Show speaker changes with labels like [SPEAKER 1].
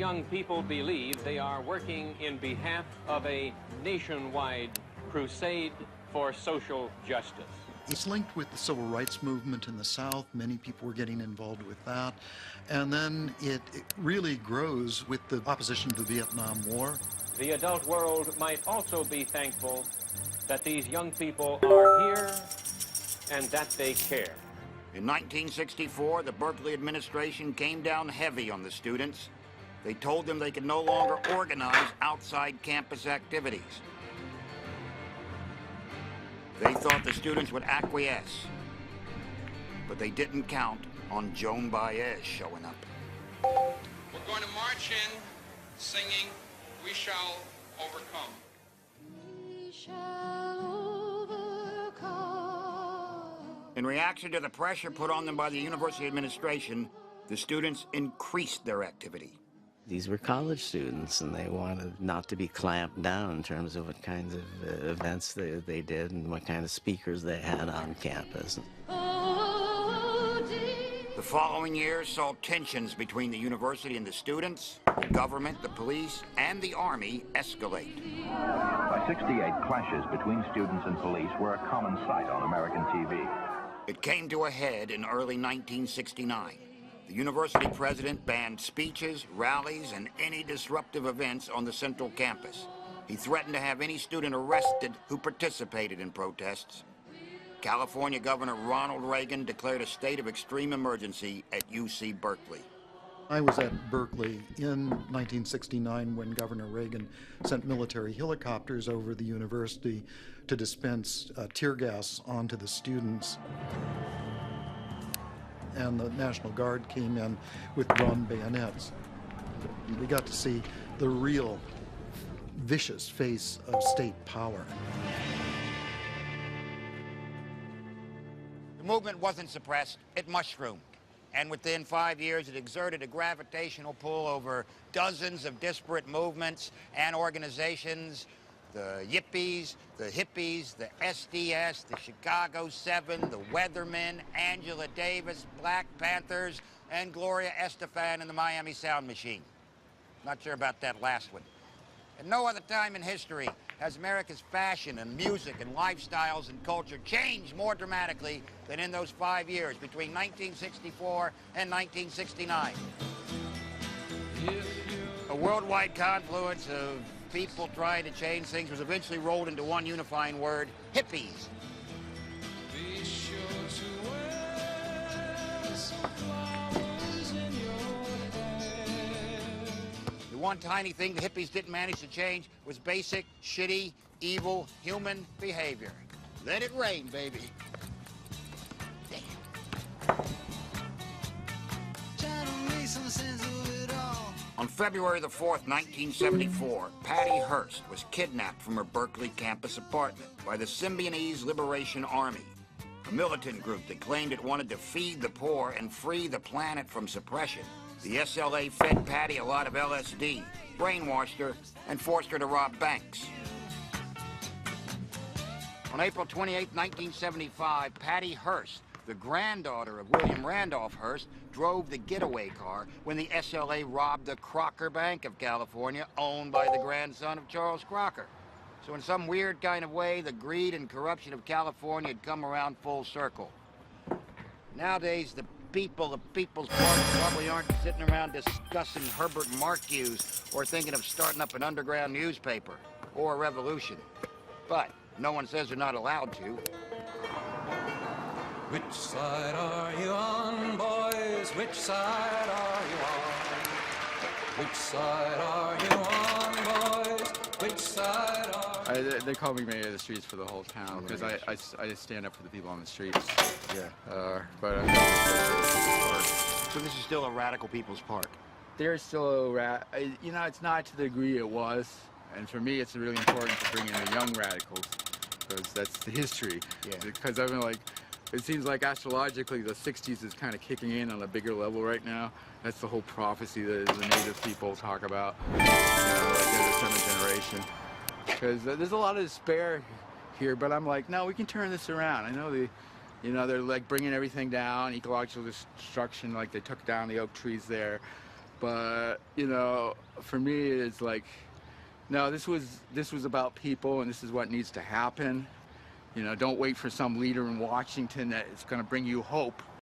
[SPEAKER 1] young people believe they are working in behalf of a nationwide crusade for social justice.
[SPEAKER 2] It's linked with the civil rights movement in the South. Many people were getting involved with that. And then it really grows with the opposition to the Vietnam War.
[SPEAKER 1] The adult world might also be thankful that these young people are here and that they care.
[SPEAKER 3] In 1964, the Berkeley administration came down heavy on the students. They told them they could no longer organize outside campus activities. They thought the students would acquiesce, but they didn't count on Joan Baez showing up.
[SPEAKER 4] We're going to march in singing, "We Shall Overcome."
[SPEAKER 5] We shall overcome.
[SPEAKER 3] In reaction to the pressure put on them by the university administration, the students increased their activity.
[SPEAKER 6] These were college students, and they wanted not to be clamped down in terms of what kinds of events they did and what kind of speakers they had on campus.
[SPEAKER 3] The following year saw tensions between the university and the students, the government, the police, and the army escalate.
[SPEAKER 7] By '68, clashes between students and police were a common sight on American TV.
[SPEAKER 3] It came to a head in early 1969. The university president banned speeches, rallies, and any disruptive events on the central campus. He threatened to have any student arrested who participated in protests. California Governor Ronald Reagan declared a state of extreme emergency at UC Berkeley.
[SPEAKER 2] I was at Berkeley in 1969 when Governor Reagan sent military helicopters over the university to dispense tear gas onto the students. And the National Guard came in with drawn bayonets. We got to see the real vicious face of state power.
[SPEAKER 3] The movement wasn't suppressed, it mushroomed. And within 5 years, it exerted a gravitational pull over dozens of disparate movements and organizations. The Yippies, the Hippies, the SDS, the Chicago 7, the Weathermen, Angela Davis, Black Panthers, and Gloria Estefan and the Miami Sound Machine. Not sure about that last one. At no other time in history has America's fashion and music and lifestyles and culture changed more dramatically than in those 5 years between 1964 and 1969. A worldwide confluence of people trying to change things was eventually rolled into one unifying word: hippies.
[SPEAKER 5] Be sure to wear some flowers in your hair.
[SPEAKER 3] The one tiny thing the hippies didn't manage to change was basic, shitty, evil human behavior. Let it rain, baby. Damn.
[SPEAKER 5] Try to make some sense of it all.
[SPEAKER 3] On February the 4th, 1974, Patty Hearst was kidnapped from her Berkeley campus apartment by the Symbionese Liberation Army, a militant group that claimed it wanted to feed the poor and free the planet from suppression. The SLA fed Patty a lot of LSD, brainwashed her, and forced her to rob banks. On April 28, 1975, Patty Hearst, the granddaughter of William Randolph Hearst, drove the getaway car when the SLA robbed the Crocker Bank of California, owned by the grandson of Charles Crocker. So in some weird kind of way, the greed and corruption of California had come around full circle. Nowadays, the people of People's Party probably aren't sitting around discussing Herbert Marcuse or thinking of starting up an underground newspaper or a revolution. But no one says they're not allowed to.
[SPEAKER 5] Which side are you on, boys? Which side are you on? Which side are you on, boys? Which side are you on?
[SPEAKER 8] They call me mayor of the streets for the whole town because I just stand up for the people on the streets.
[SPEAKER 3] Yeah.
[SPEAKER 8] But
[SPEAKER 3] So this is still a radical People's Park.
[SPEAKER 8] there's still you know, it's not to the degree it was. And for me, it's really important to bring in the young radicals because that's the history.
[SPEAKER 3] Yeah.
[SPEAKER 8] Because I mean, like, it seems like astrologically the 60s is kind of kicking in on a bigger level right now. That's the whole prophecy that the native people talk about. You know, like they're the seventh generation. Because there's a lot of despair here, but I'm like, no, we can turn this around. I know you know, they're like bringing everything down, ecological destruction, like they took down the oak trees there. But, you know, for me, it's like, no, this was about people, and this is what needs to happen. You know, don't wait for some leader in Washington that is going to bring you hope.